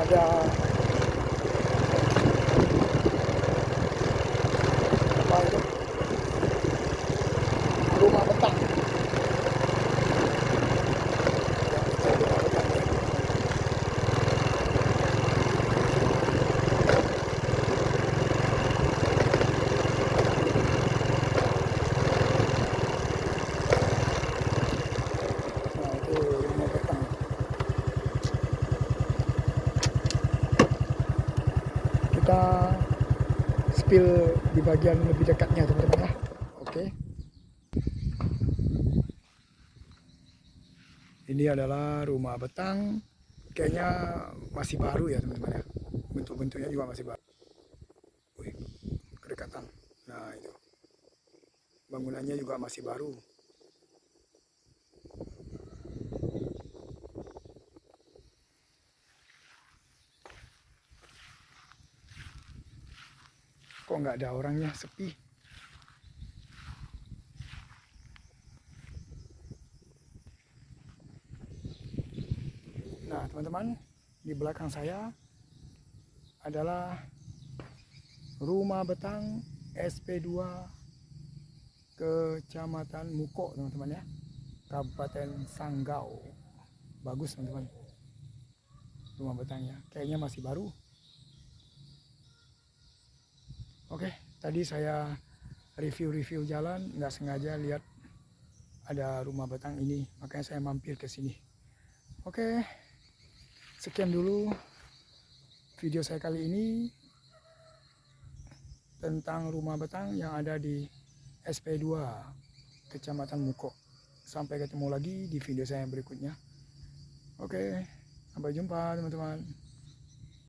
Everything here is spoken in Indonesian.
ada apa itu, rumah betang. Nah, itu rumah betang. Kita spill di bagian lebih dekatnya teman-teman ya. Oke. Ini adalah rumah betang. Kayaknya masih baru ya teman-teman ya. Bentuk-bentuknya juga masih baru. Wih, kedekatan. Nah itu. Bangunannya juga masih baru. Kok nggak ada orangnya, sepi. Nah teman-teman, di belakang saya adalah rumah betang SP2 Kecamatan Muko teman-teman ya, Kabupaten Sanggau. Bagus teman-teman rumah betangnya, kayaknya masih baru. Oke, tadi saya review jalan, nggak sengaja lihat ada rumah betang ini, makanya saya mampir ke sini. Oke, sekian dulu video saya kali ini tentang rumah betang yang ada di SP2 Kecamatan Muko. Sampai ketemu lagi di video saya berikutnya. Oke, sampai jumpa teman-teman.